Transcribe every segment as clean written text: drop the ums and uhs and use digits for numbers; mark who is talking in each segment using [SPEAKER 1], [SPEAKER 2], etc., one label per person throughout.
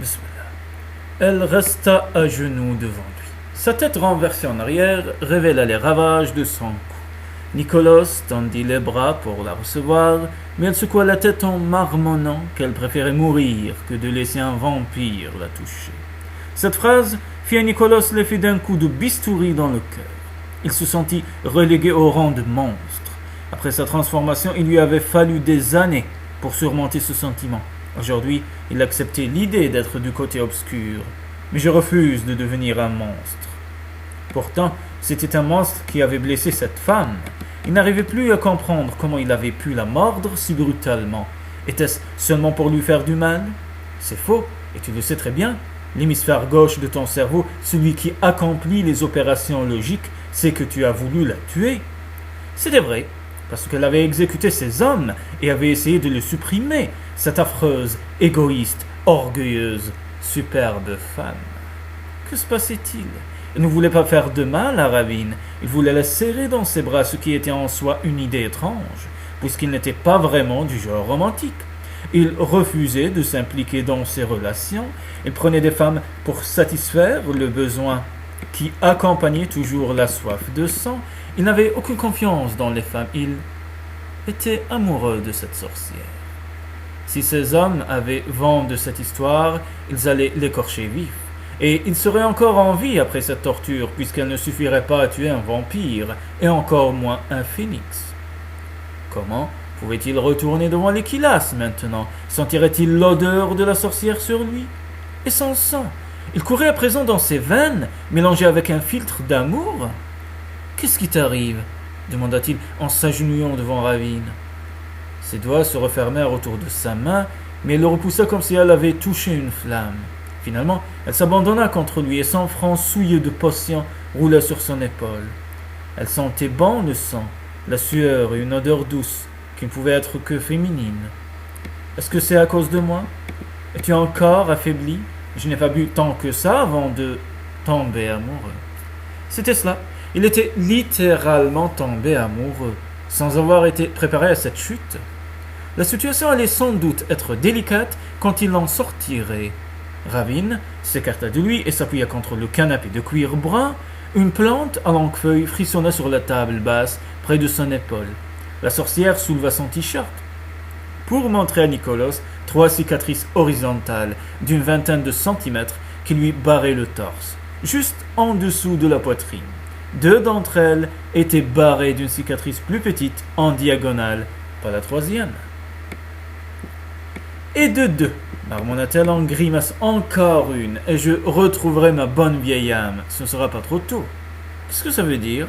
[SPEAKER 1] Bismillah. Elle resta à genoux devant lui. Sa tête renversée en arrière révéla les ravages de son cou. Nicolas tendit les bras pour la recevoir, mais elle secoua la tête en marmonnant qu'elle préférait mourir que de laisser un vampire la toucher. Cette phrase fit à Nicolas l'effet d'un coup de bistouri dans le cœur. Il se sentit relégué au rang de monstre. Après sa transformation, il lui avait fallu des années pour surmonter ce sentiment. Aujourd'hui, il acceptait l'idée d'être du côté obscur. Mais je refuse de devenir un monstre. Pourtant, c'était un monstre qui avait blessé cette femme. Il n'arrivait plus à comprendre comment il avait pu la mordre si brutalement. Était-ce seulement pour lui faire du mal? C'est faux, et tu le sais très bien. L'hémisphère gauche de ton cerveau, celui qui accomplit les opérations logiques, c'est que tu as voulu la tuer. C'était vrai, parce qu'elle avait exécuté ses hommes et avait essayé de le supprimer, cette affreuse, égoïste, orgueilleuse, superbe femme. Que se passait-il? Il ne voulait pas faire de mal à Ravine, il voulait la serrer dans ses bras, ce qui était en soi une idée étrange, puisqu'il n'était pas vraiment du genre romantique. Il refusait de s'impliquer dans ses relations, il prenait des femmes pour satisfaire le besoin qui accompagnait toujours la soif de sang. Il n'avait aucune confiance dans les femmes, il était amoureux de cette sorcière. Si ces hommes avaient vent de cette histoire, ils allaient l'écorcher vif. Et il serait encore en vie après cette torture, puisqu'elle ne suffirait pas à tuer un vampire, et encore moins un phénix. Comment pouvait-il retourner devant l'Équilas maintenant? Sentirait-il l'odeur de la sorcière sur lui? Et son sang? Il courait à présent dans ses veines, mélangé avec un filtre d'amour? Qu'est-ce qui t'arrive? Demanda-t-il en s'agenouillant devant Ravine. Ses doigts se refermèrent autour de sa main, mais elle le repoussa comme si elle avait touché une flamme. Finalement, elle s'abandonna contre lui et son front souillé de potion roula sur son épaule. Elle sentait bon le sang, la sueur et une odeur douce qui ne pouvait être que féminine. « Est-ce que c'est à cause de moi? Es-tu encore affaibli? Je n'ai pas bu tant que ça avant de tomber amoureux. » C'était cela. Il était littéralement tombé amoureux, sans avoir été préparé à cette chute. La situation allait sans doute être délicate quand il en sortirait. Ravine s'écarta de lui et s'appuya contre le canapé de cuir brun. Une plante à longue feuille frissonna sur la table basse près de son épaule. La sorcière souleva son t-shirt pour montrer à Nicolas 3 cicatrices horizontales d'une vingtaine de centimètres qui lui barraient le torse, juste en dessous de la poitrine. 2 d'entre elles étaient barrées d'une cicatrice plus petite en diagonale, pas la 3e. Et de 2, marmonna-t-elle en grimace, encore une, et je retrouverai ma bonne vieille âme. Ce ne sera pas trop tôt. Qu'est-ce que ça veut dire?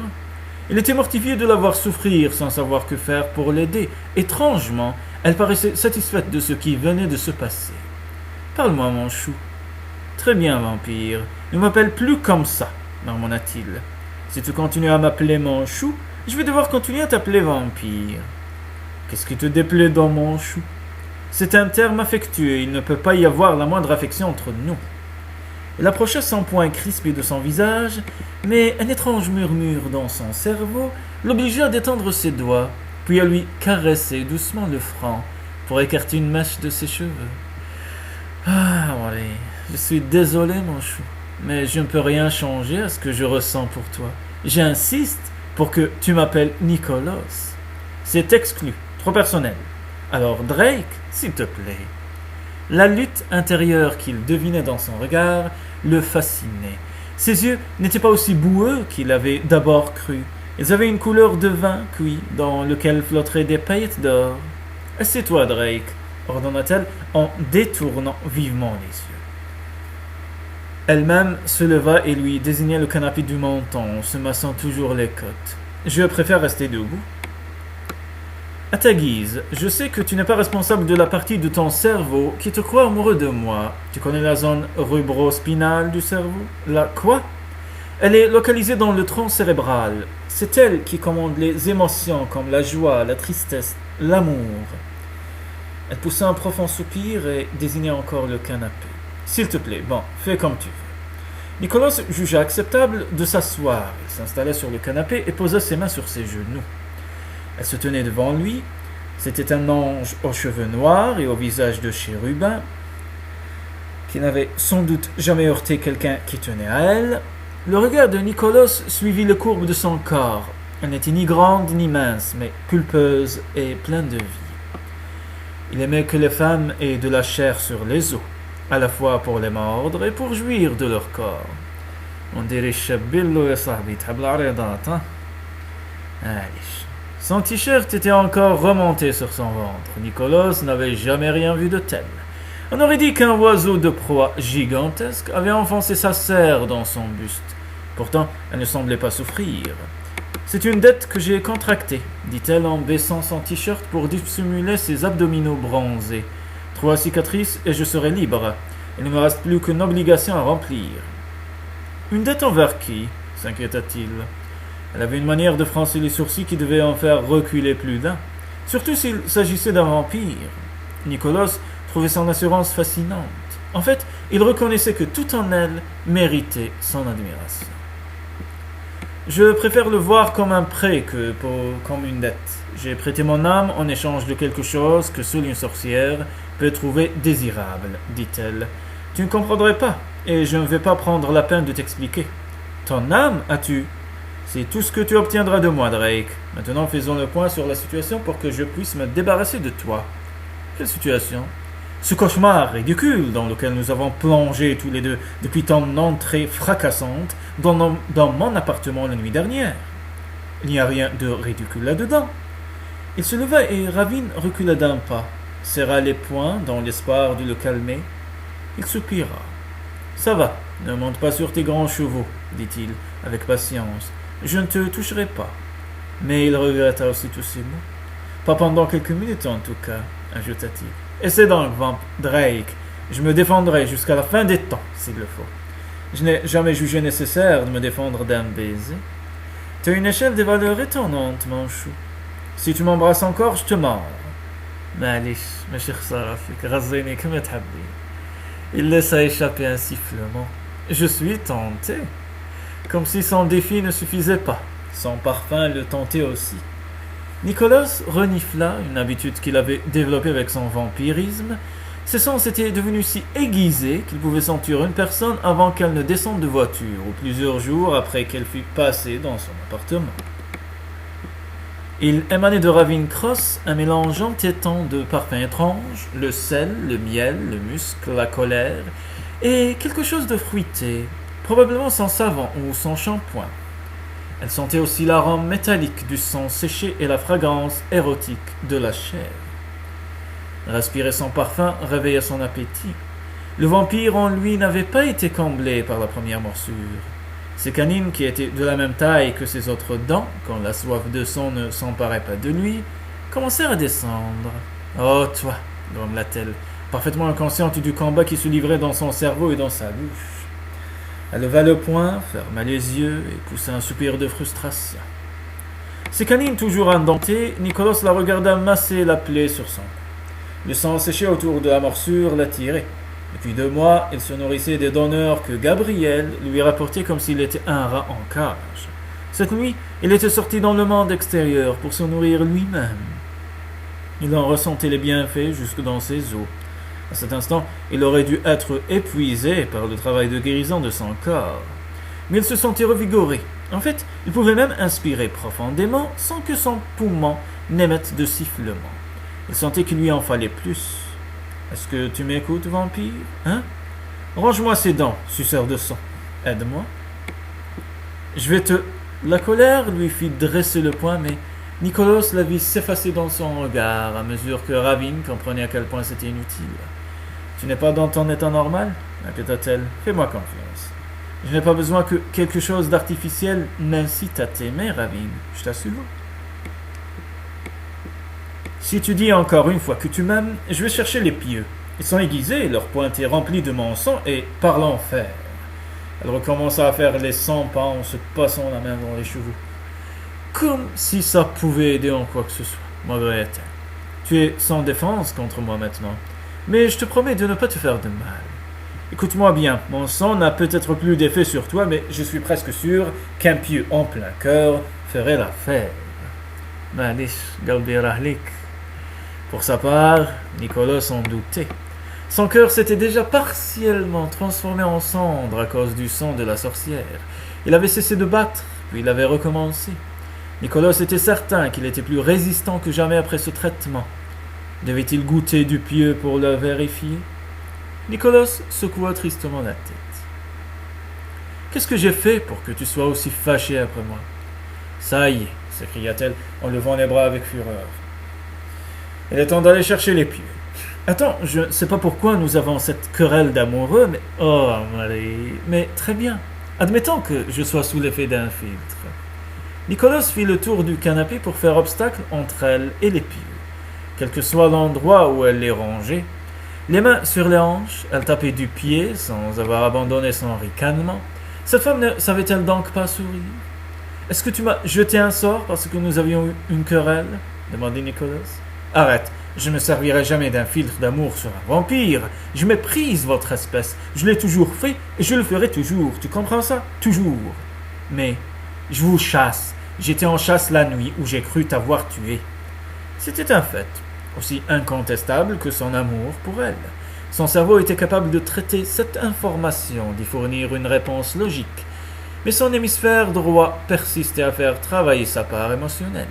[SPEAKER 1] Il était mortifié de la voir souffrir sans savoir que faire pour l'aider. Étrangement, elle paraissait satisfaite de ce qui venait de se passer. Parle-moi, mon chou. Très bien, vampire. Ne m'appelle plus comme ça, marmonna-t-il. Si tu continues à m'appeler mon chou, je vais devoir continuer à t'appeler vampire. Qu'est-ce qui te déplaît dans mon chou? C'est un terme affectueux, il ne peut pas y avoir la moindre affection entre nous. Elle approcha son poing crispé de son visage, mais un étrange murmure dans son cerveau l'obligea à détendre ses doigts, puis à lui caresser doucement le front pour écarter une mèche de ses cheveux. Ah, allez, je suis désolé, mon chou, mais je ne peux rien changer à ce que je ressens pour toi. J'insiste pour que tu m'appelles Nicolas. C'est exclu, trop personnel. Alors Drake, s'il te plaît. La lutte intérieure qu'il devinait dans son regard le fascinait. Ses yeux n'étaient pas aussi boueux qu'il avait d'abord cru. Ils avaient une couleur de vin cuit dans lequel flotteraient des paillettes d'or. « Assieds-toi, Drake, » ordonna-t-elle en détournant vivement les yeux. Elle-même se leva et lui désigna le canapé du menton, en se massant toujours les côtes. « Je préfère rester debout. » À ta guise, je sais que tu n'es pas responsable de la partie de ton cerveau qui te croit amoureux de moi. Tu connais la zone rubro-spinale du cerveau? La quoi? Elle est localisée dans le tronc cérébral. C'est elle qui commande les émotions comme la joie, la tristesse, l'amour. Elle poussa un profond soupir et désigna encore le canapé. S'il te plaît, bon, fais comme tu veux. Nicolas jugea acceptable de s'asseoir. Il s'installa sur le canapé et posa ses mains sur ses genoux. Elle se tenait devant lui. C'était un ange aux cheveux noirs et au visage de chérubin qui n'avait sans doute jamais heurté quelqu'un qui tenait à elle, le regard de Nicolas suivit les courbes de son corps. Elle n'était ni grande ni mince, mais pulpeuse et pleine de vie. Il aimait que les femmes aient de la chair sur les os, à la fois pour les mordre et pour jouir de leur corps. On dirait Chabillo et Sahbi, hein? Allez. Son t-shirt était encore remonté sur son ventre. Nicolas n'avait jamais rien vu de tel. On aurait dit qu'un oiseau de proie gigantesque avait enfoncé sa serre dans son buste. Pourtant, elle ne semblait pas souffrir. « C'est une dette que j'ai contractée, dit-elle en baissant son t-shirt pour dissimuler ses abdominaux bronzés. 3 cicatrices et je serai libre. Il ne me reste plus qu'une obligation à remplir. » Une dette envers qui s'inquiéta-t-il. Elle avait une manière de froncer les sourcils qui devait en faire reculer plus d'un, surtout s'il s'agissait d'un vampire. Nicolas trouvait son assurance fascinante. En fait, il reconnaissait que tout en elle méritait son admiration. Je préfère le voir comme un prêt que comme une dette. J'ai prêté mon âme en échange de quelque chose que seule une sorcière peut trouver désirable, dit-elle. Tu ne comprendrais pas, et je ne vais pas prendre la peine de t'expliquer. Ton âme, as-tu ? C'est tout ce que tu obtiendras de moi, Drake. Maintenant, faisons le point sur la situation pour que je puisse me débarrasser de toi. Quelle situation ? Ce cauchemar ridicule dans lequel nous avons plongé tous les deux depuis ton entrée fracassante dans mon appartement la nuit dernière. Il n'y a rien de ridicule là-dedans. Il se leva et Ravin recula d'un pas, serra les poings dans l'espoir de le calmer. Il soupira. « Ça va, ne monte pas sur tes grands chevaux, dit-il, avec patience. Je ne te toucherai pas. » Mais il regretta aussi tous ces mots. « Pas pendant quelques minutes en tout cas, ajouta-t-il. Essaie donc, Vamp Drake. Je me défendrai jusqu'à la fin des temps, s'il le faut. Je n'ai jamais jugé nécessaire de me défendre d'un baiser. Tu as une échelle des valeurs étonnante, mon chou. Si tu m'embrasses encore, je te mords. » Malish, ma chère Sarafik, razini comme t'habbi. Il laissa échapper un sifflement. Je suis tenté. Comme si son défi ne suffisait pas. Son parfum le tentait aussi. Nicolas renifla, une habitude qu'il avait développée avec son vampirisme. Ses sens étaient devenus si aiguisés qu'il pouvait sentir une personne avant qu'elle ne descende de voiture, ou plusieurs jours après qu'elle fût passée dans son appartement. Il émanait de Ravin Cross un mélange entêtant de parfums étranges, le sel, le miel, le musc, la colère, et quelque chose de fruité, probablement son savon ou son shampoing. Elle sentait aussi l'arôme métallique du sang séché et la fragrance érotique de la chair. Respirer son parfum réveillait son appétit. Le vampire en lui n'avait pas été comblé par la première morsure. Ses canines, qui étaient de la même taille que ses autres dents, quand la soif de sang ne s'emparait pas de lui, commencèrent à descendre. « Oh, toi !» grommela-t-elle, parfaitement inconsciente du combat qui se livrait dans son cerveau et dans sa bouche. Elle leva le poing, ferma les yeux et poussa un soupir de frustration. Ses canines toujours indentées, Nicolas la regarda masser la plaie sur son cou. Le sang séché autour de la morsure l'attirait. Depuis 2 mois, il se nourrissait des donneurs que Gabriel lui rapportait comme s'il était un rat en cage. Cette nuit, il était sorti dans le monde extérieur pour se nourrir lui-même. Il en ressentait les bienfaits jusque dans ses os. À cet instant, il aurait dû être épuisé par le travail de guérison de son corps. Mais il se sentait revigoré. En fait, il pouvait même inspirer profondément sans que son poumon n'émette de sifflement. Il sentait qu'il lui en fallait plus. « Est-ce que tu m'écoutes, vampire ? Hein ? Range-moi ces dents, suceur de sang. Aide-moi. » « Je vais te... » La colère lui fit dresser le poing, mais Nicolas la vit s'effacer dans son regard à mesure que Ravin comprenait à quel point c'était inutile. « Tu n'es pas dans ton état normal ? » répéta-t-elle. « Fais-moi confiance. Je n'ai pas besoin que quelque chose d'artificiel m'incite à t'aimer, Ravin, je t'assure. » Si tu dis encore une fois que tu m'aimes, je vais chercher les pieux. Ils sont aiguisés, leur pointe est remplie de mon sang et par l'enfer. Elle recommença à faire les 100 pas en se passant la main dans les cheveux. Comme si ça pouvait aider en quoi que ce soit, maugréa-t-elle. Tu es sans défense contre moi maintenant, mais je te promets de ne pas te faire de mal. Écoute-moi bien, mon sang n'a peut-être plus d'effet sur toi, mais je suis presque sûr qu'un pieu en plein cœur ferait l'affaire. Malish, galbi rahlik. Pour sa part, Nicolas en doutait. Son cœur s'était déjà partiellement transformé en cendre à cause du sang de la sorcière. Il avait cessé de battre, puis il avait recommencé. Nicolas était certain qu'il était plus résistant que jamais après ce traitement. Devait-il goûter du pieu pour le vérifier? Nicolas secoua tristement la tête. Qu'est-ce que j'ai fait pour que tu sois aussi fâché après moi? Ça y est, s'écria-t-elle en levant les bras avec fureur. Il est temps d'aller chercher les pieux. Attends, je ne sais pas pourquoi nous avons cette querelle d'amoureux, mais... Oh, Marie... Mais très bien. Admettons que je sois sous l'effet d'un filtre. Nicolas fit le tour du canapé pour faire obstacle entre elle et les pieux. Quel que soit l'endroit où elle les rangeait, les mains sur les hanches, elle tapait du pied sans avoir abandonné son ricanement. Cette femme ne savait-elle donc pas sourire? Est-ce que tu m'as jeté un sort parce que nous avions eu une querelle? Demandait Nicolas. Arrête, je ne servirai jamais d'un filtre d'amour sur un vampire. Je méprise votre espèce. Je l'ai toujours fait et je le ferai toujours. Tu comprends ça? Toujours. Mais je vous chasse. J'étais en chasse la nuit où j'ai cru t'avoir tué. C'était un fait, aussi incontestable que son amour pour elle. Son cerveau était capable de traiter cette information, d'y fournir une réponse logique. Mais son hémisphère droit persistait à faire travailler sa part émotionnelle.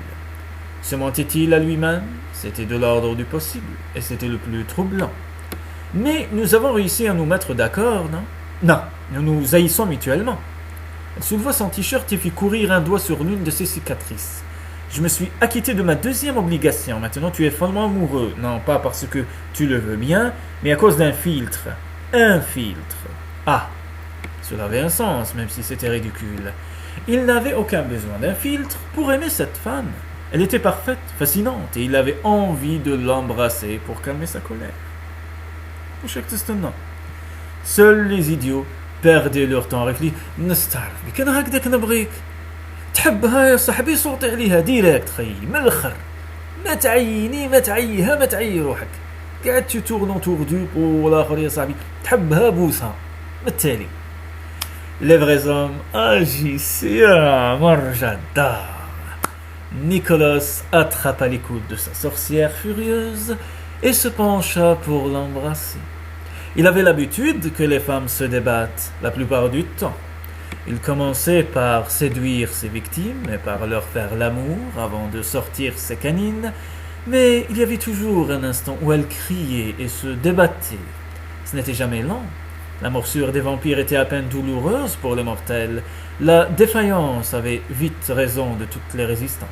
[SPEAKER 1] Se mentait-il à lui-même? C'était de l'ordre du possible, et c'était le plus troublant. Mais nous avons réussi à nous mettre d'accord, non? Non, nous nous haïssons mutuellement. Elle souleva son t-shirt et fit courir un doigt sur l'une de ses cicatrices. Je me suis acquitté de ma deuxième obligation. Maintenant, tu es follement amoureux. Non pas parce que tu le veux bien, mais à cause d'un filtre. Un filtre. Ah, cela avait un sens, même si c'était ridicule. Il n'avait aucun besoin d'un filtre pour aimer cette femme. Elle était parfaite, fascinante, et il avait envie de l'embrasser pour calmer sa colère. Seuls les idiots perdaient leur temps à réfléchir. نستعرف كان هكذاك نبغيك. تحبها يا صاحبي صوتي عليها ديريكت خيي من الاخر. ما تعيني ما تعيها ما تعيي روحك. قاعد تورن autour du pot والاخر يا صاحبي تحبها بوسها. بالتالي les vrais hommes agissaient à Marjada. Nicolas attrapa les coudes de sa sorcière furieuse et se pencha pour l'embrasser. Il avait l'habitude que les femmes se débattent la plupart du temps. Il commençait par séduire ses victimes et par leur faire l'amour avant de sortir ses canines, mais il y avait toujours un instant où elles criaient et se débattaient. Ce n'était jamais long. La morsure des vampires était à peine douloureuse pour les mortels. La défaillance avait vite raison de toutes les résistances.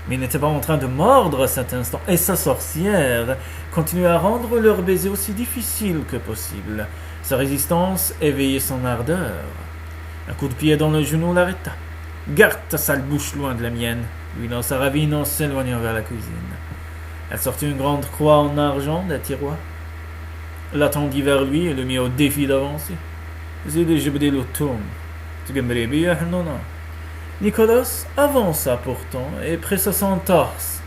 [SPEAKER 1] Mais il n'était pas en train de mordre à cet instant, et sa sorcière continuait à rendre leur baiser aussi difficile que possible. Sa résistance éveillait son ardeur. Un coup de pied dans le genou l'arrêta. « Garde ta sale bouche loin de la mienne !» lui lança Ravine en s'éloignant vers la cuisine. Elle sortit une grande croix en argent d'un tiroir, l'attendit vers lui et le mit au défi d'avancer. Nicolas avança pourtant et pressa son torse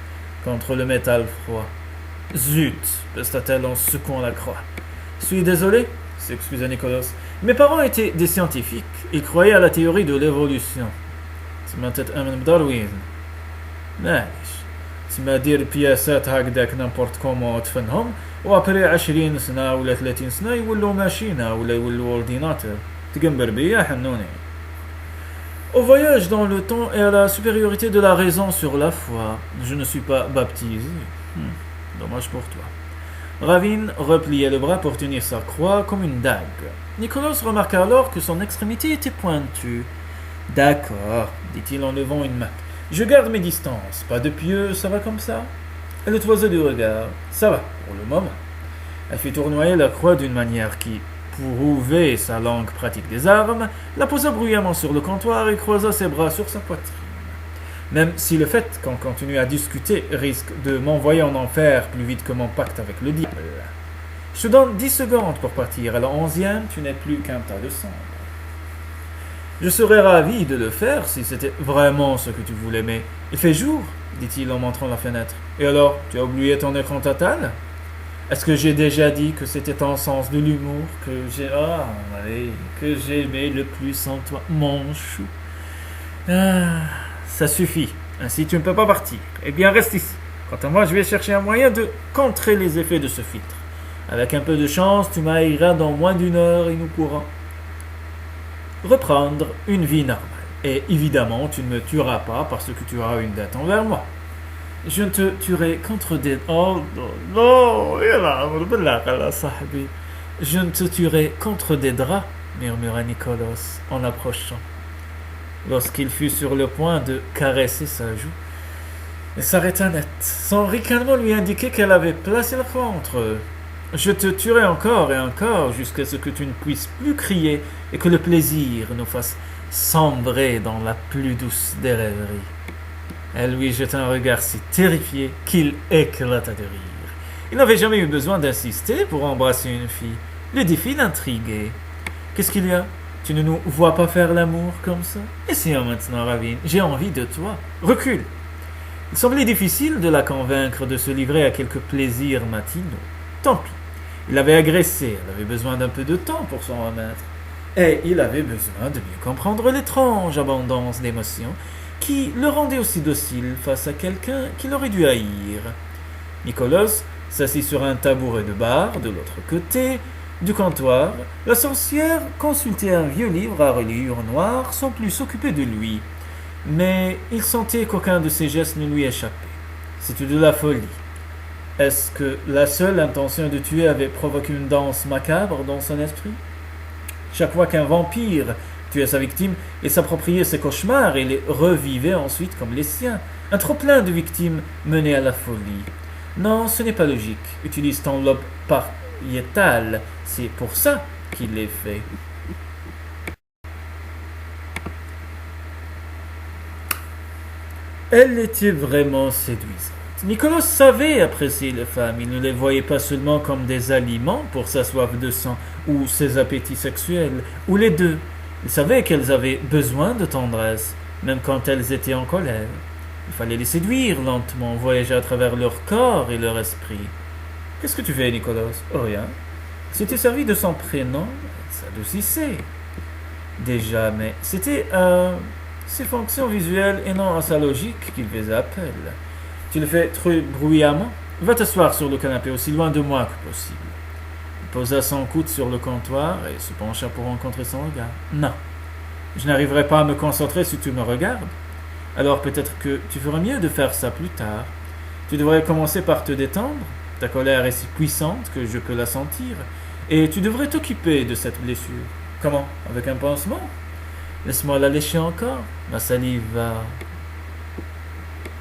[SPEAKER 1] contre le métal froid. « Zut !» pesta-t-elle en secouant la croix. « Je suis désolé » s'excusa Nicolas. « Mes parents étaient des scientifiques. Ils croyaient à la théorie de l'évolution. » سمعت أمن بداروين معليش تما دير بياسات هكذاك نامبورت كومون تفنهم وابري 20 سنة ولا 30 سنة يولوا ماشينة ولا يولوا اورديناتور تقنبر بيا حنوني. Au voyage dans le temps et à la supériorité de la raison sur la foi, je ne suis pas baptisé. Dommage pour toi. Ravine repliait le bras pour tenir sa croix comme une dague. Nicolas remarqua alors que son extrémité était pointue. D'accord, dit-il en levant une main. Je garde mes distances. Pas de pieux, ça va comme ça? Elle le toisa du regard. Ça va, pour le moment. Elle fit tournoyer la croix d'une manière qui, pour prouver sa langue pratique des armes, la posa bruyamment sur le comptoir et croisa ses bras sur sa poitrine. Même si le fait qu'on continue à discuter risque de m'envoyer en enfer plus vite que mon pacte avec le diable. Je te donne 10 secondes pour partir. À la 11e, tu n'es plus qu'un tas de cendres. Je serais ravi de le faire si c'était vraiment ce que tu voulais, mais il fait jour, dit-il en montrant la fenêtre. Et alors, tu as oublié ton écran total? Est-ce que j'ai déjà dit que c'était ton sens de l'humour que j'aimais le plus en toi, mon chou? Ça suffit. Ainsi, tu ne peux pas partir. Eh bien, reste ici. Quant à moi, je vais chercher un moyen de contrer les effets de ce filtre. Avec un peu de chance, tu m'haïras dans moins d'une heure et nous pourrons reprendre une vie normale. Et évidemment, tu ne me tueras pas parce que tu auras une dette envers moi. Je ne te tuerai qu'entre des... Oh non, je ne te tuerai qu'entre des draps, murmura Nicolas en approchant. Lorsqu'il fut sur le point de caresser sa joue, elle s'arrêta net. Son ricanement lui indiquait qu'elle avait placé le choix entre eux. Je te tuerai encore et encore jusqu'à ce que tu ne puisses plus crier et que le plaisir nous fasse sombrer dans la plus douce des rêveries. Elle lui jeta un regard si terrifié qu'il éclata de rire. Il n'avait jamais eu besoin d'insister pour embrasser une fille. Le défi l'intriguait. Qu'est-ce qu'il y a? Tu ne nous vois pas faire l'amour comme ça? Essayons maintenant, Ravine. J'ai envie de toi. Recule. Il semblait difficile de la convaincre de se livrer à quelques plaisirs matinaux. Tant pis. Il l'avait agressée. Elle avait besoin d'un peu de temps pour s'en remettre. Et il avait besoin de mieux comprendre l'étrange abondance d'émotions qui le rendait aussi docile face à quelqu'un qu'il aurait dû haïr. Nicolas s'assit sur un tabouret de bar de l'autre côté du comptoir. La sorcière consultait un vieux livre à reliure noire sans plus s'occuper de lui. Mais il sentait qu'aucun de ses gestes ne lui échappait. C'était de la folie. Est-ce que la seule intention de tuer avait provoqué une danse macabre dans son esprit? Chaque fois qu'un vampire tuait sa victime, il s'appropriait ses cauchemars et les revivait ensuite comme les siens. Un trop-plein de victimes menait à la folie. Non, ce n'est pas logique. Utilise ton lobe pariétal. C'est pour ça qu'il l'est fait. Elle était vraiment séduisante. Nicolas savait apprécier les femmes. Il ne les voyait pas seulement comme des aliments pour sa soif de sang ou ses appétits sexuels, ou les deux. Il savait qu'elles avaient besoin de tendresse, même quand elles étaient en colère. Il fallait les séduire lentement, voyager à travers leur corps et leur esprit. « Qu'est-ce que tu fais, Nicolas ?»« Oh, rien. » Il s'était servi de son prénom, s'adoucissait. Déjà, mais c'était à ses fonctions visuelles et non à sa logique qu'il faisait appel. Tu le fais trop bruyamment? Va t'asseoir sur le canapé aussi loin de moi que possible. Il posa son coude sur le comptoir et se pencha pour rencontrer son regard. Non, je n'arriverai pas à me concentrer si tu me regardes. Alors peut-être que tu feras mieux de faire ça plus tard. Tu devrais commencer par te détendre. Ta colère est si puissante que je peux la sentir. Et tu devrais t'occuper de cette blessure. Comment? Avec un pansement? Laisse-moi la lécher encore. Ma salive va...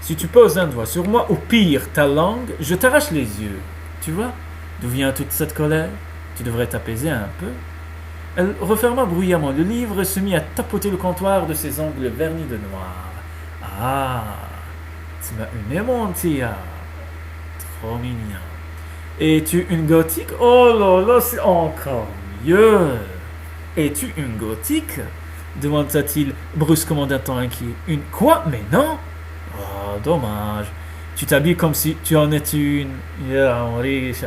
[SPEAKER 1] Si tu poses un doigt sur moi, ou pire, ta langue, je t'arrache les yeux. Tu vois d'où vient toute cette colère? Tu devrais t'apaiser un peu. Elle referma bruyamment le livre et se mit à tapoter le comptoir de ses ongles vernis de noir. Ah, tu m'as une émontilla. Trop mignon. Es-tu une gothique? Oh là là, c'est encore mieux. Es-tu une gothique? Demanda-t-il brusquement d'un ton inquiet. Une quoi? Mais non. Oh, dommage. Tu t'habilles comme si tu en étais une. Je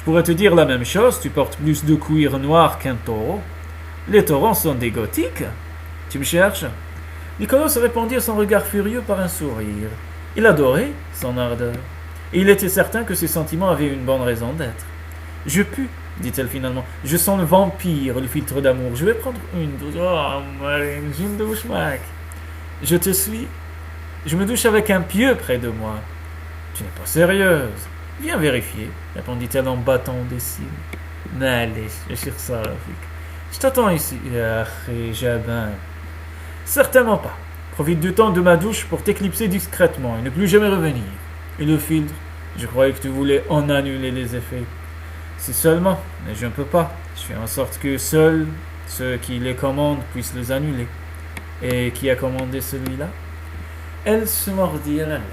[SPEAKER 1] pourrais te dire la même chose, tu portes plus de cuir noir qu'un taureau. Les taureaux sont des gothiques. Tu me cherches? Nicolas répondit à son regard furieux par un sourire. Il adorait son ardeur. Et il était certain que ses sentiments avaient une bonne raison d'être. Je pue, dit-elle finalement. Je sens le vampire, le filtre d'amour. Je vais prendre une douche. Oh, Marine, j'ai une douche, Mac. Je te suis. Je me douche avec un pieu près de moi. Tu n'es pas sérieuse. Viens vérifier, répondit-elle en battant des cils. Allez, je cherche ça, Rafik. Je t'attends ici. Jabin. Certainement pas. Profite du temps de ma douche pour t'éclipser discrètement et ne plus jamais revenir. Et le filtre, je croyais que tu voulais en annuler les effets. Si seulement, mais je ne peux pas. Je fais en sorte que seuls ceux qui les commandent puissent les annuler. Et qui a commandé celui-là? Elle se mordit à la lèvre.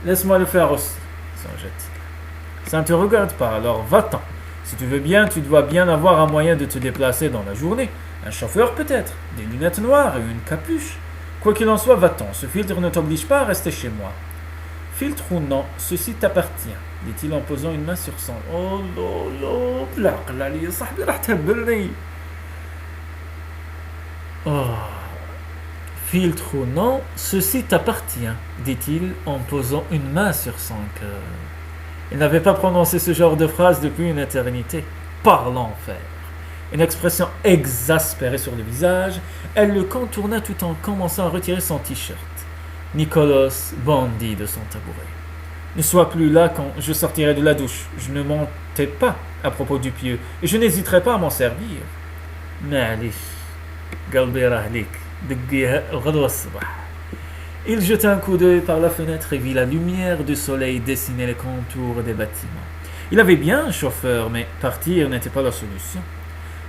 [SPEAKER 1] Laisse-moi le faire aussi, songea-t-il. Ça ne te regarde pas, alors va-t'en. Si tu veux bien, tu dois bien avoir un moyen de te déplacer dans la journée. Un chauffeur peut-être, des lunettes noires et une capuche. Quoi qu'il en soit, va-t'en. Ce filtre ne t'oblige pas à rester chez moi. Filtre ou non, ceci t'appartient, dit-il en posant une main sur son... Oh lolo, Oh. Filtre ou non, ceci t'appartient, dit-il en posant une main sur son cœur. Il n'avait pas prononcé ce genre de phrase depuis une éternité. Par l'enfer. Une expression exaspérée sur le visage, elle le contourna tout en commençant à retirer son t-shirt. Nicolas bondit de son tabouret. Ne sois plus là quand je sortirai de la douche. Je ne mentais pas à propos du pieu et je n'hésiterai pas à m'en servir. معليش قلبي راه ليك دقيها الغدوة الصباح. Il jeta un coup d'œil par la fenêtre et vit la lumière du soleil dessiner les contours des bâtiments. Il avait bien un chauffeur, mais partir n'était pas la solution.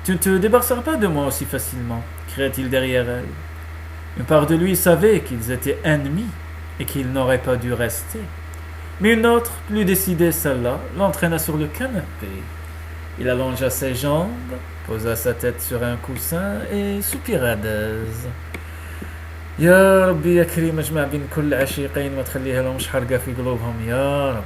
[SPEAKER 1] Tu ne te débarrasseras pas de moi aussi facilement, cria-t-il derrière elle. Une part de lui savait qu'ils étaient ennemis et qu'il n'aurait pas dû rester. Mais une autre, plus décidée celle-là, l'entraîna sur le canapé. Il allongea ses jambes, posa sa tête sur un coussin et soupira d'aise. يا ربي يا كريم اجمع بين كل عشيقين ما تخليها لهمش حرقة في قلوبهم يا رب.